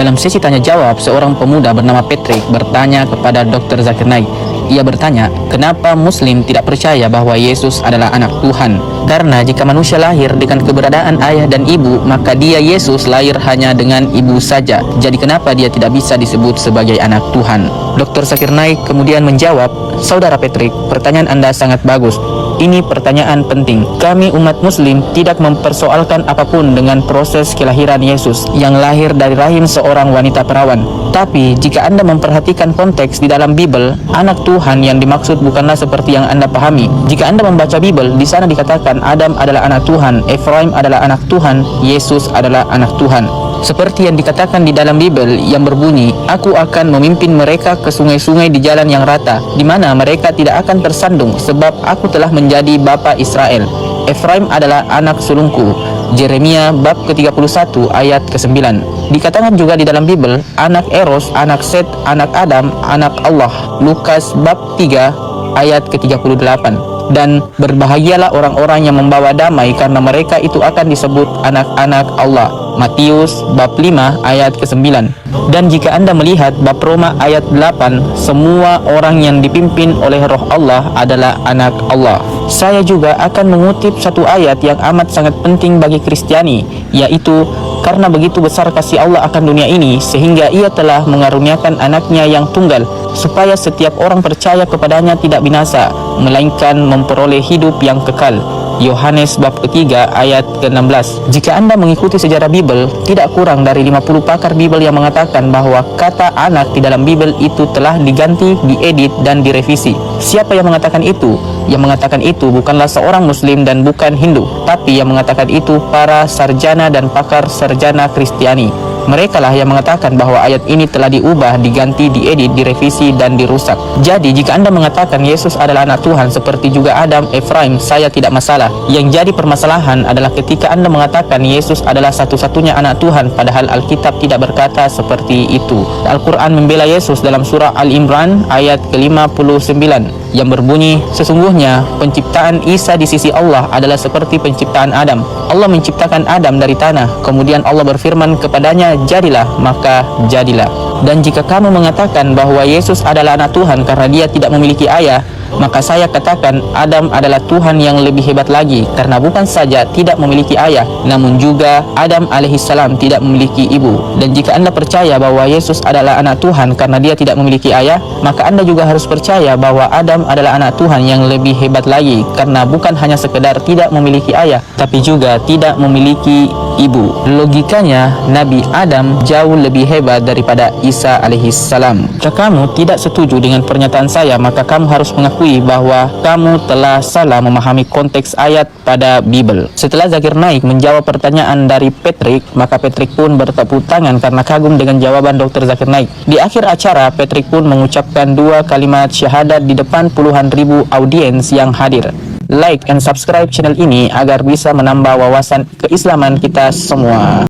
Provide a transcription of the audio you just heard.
Dalam sesi tanya jawab, seorang pemuda bernama Patrick bertanya kepada Dr. Zakir Naik. Ia bertanya, kenapa Muslim tidak percaya bahwa Yesus adalah anak Tuhan? Karena jika manusia lahir dengan keberadaan ayah dan ibu, maka dia Yesus lahir hanya dengan ibu saja. Jadi kenapa dia tidak bisa disebut sebagai anak Tuhan? Dr. Zakir Naik kemudian menjawab, Saudara Patrick, pertanyaan Anda sangat bagus. Ini pertanyaan penting. Kami umat Muslim tidak mempersoalkan apapun dengan proses kelahiran Yesus yang lahir dari rahim seorang wanita perawan. Tapi jika Anda memperhatikan konteks di dalam Bible, anak Tuhan yang dimaksud bukanlah seperti yang Anda pahami. Jika Anda membaca Bible, di sana dikatakan Adam adalah anak Tuhan, Efraim adalah anak Tuhan, Yesus adalah anak Tuhan. Seperti yang dikatakan di dalam Bible yang berbunyi, Aku akan memimpin mereka ke sungai-sungai di jalan yang rata, di mana mereka tidak akan tersandung, sebab aku telah menjadi bapa Israel. Efraim adalah anak sulungku. Yeremia bab ke-31 ayat ke-9. Dikatakan juga di dalam Bible, anak Eros, anak Set, anak Adam, anak Allah. Lukas bab 3 ayat ke-38. Dan berbahagialah orang-orang yang membawa damai, karena mereka itu akan disebut anak-anak Allah. Matius bab 5 ayat ke-9. Dan jika Anda melihat bab Roma ayat 8, semua orang yang dipimpin oleh Roh Allah adalah anak Allah. Saya juga akan mengutip satu ayat yang amat sangat penting bagi Kristiani, yaitu karena begitu besar kasih Allah akan dunia ini, sehingga Ia telah mengaruniakan anaknya yang tunggal, supaya setiap orang percaya kepadanya tidak binasa, melainkan memperoleh hidup yang kekal. Yohanes bab ketiga ayat ke-16. Jika Anda mengikuti sejarah Bible, tidak kurang dari 50 pakar Bible yang mengatakan bahwa kata anak di dalam Bible itu telah diganti, diedit, dan direvisi. Siapa yang mengatakan itu? Yang mengatakan itu bukanlah seorang Muslim dan bukan Hindu, tapi yang mengatakan itu para sarjana dan pakar sarjana Kristiani. Mereka lah yang mengatakan bahwa ayat ini telah diubah, diganti, diedit, direvisi, dan dirusak. Jadi jika Anda mengatakan Yesus adalah anak Tuhan seperti juga Adam, Efraim, saya tidak masalah. Yang jadi permasalahan adalah ketika Anda mengatakan Yesus adalah satu-satunya anak Tuhan, padahal Alkitab tidak berkata seperti itu. Al-Quran membela Yesus dalam surah Al-Imran ayat ke-59 yang berbunyi, sesungguhnya penciptaan Isa di sisi Allah adalah seperti penciptaan Adam. Allah menciptakan Adam dari tanah, kemudian Allah berfirman kepadanya, jadilah, maka jadilah. Dan jika kamu mengatakan bahwa Yesus adalah anak Tuhan karena dia tidak memiliki ayah, maka saya katakan Adam adalah Tuhan yang lebih hebat lagi, karena bukan saja tidak memiliki ayah, namun juga Adam alaihissalam tidak memiliki ibu. Dan jika Anda percaya bahwa Yesus adalah anak Tuhan karena dia tidak memiliki ayah, maka Anda juga harus percaya bahwa Adam adalah anak Tuhan yang lebih hebat lagi, karena bukan hanya sekedar tidak memiliki ayah, tapi juga tidak memiliki ibu. Logikanya, Nabi Adam jauh lebih hebat daripada Isa alaihissalam. Jika kamu tidak setuju dengan pernyataan saya, maka kamu harus mengakui bahwa kamu telah salah memahami konteks ayat pada Bible. Setelah Zakir Naik menjawab pertanyaan dari Patrick, maka Patrick pun bertepuk tangan karena kagum dengan jawaban Dr. Zakir Naik. Di akhir acara, Patrick pun mengucapkan 2 kalimat syahadat di depan puluhan ribu audiens yang hadir. Like and subscribe channel ini agar bisa menambah wawasan keislaman kita semua.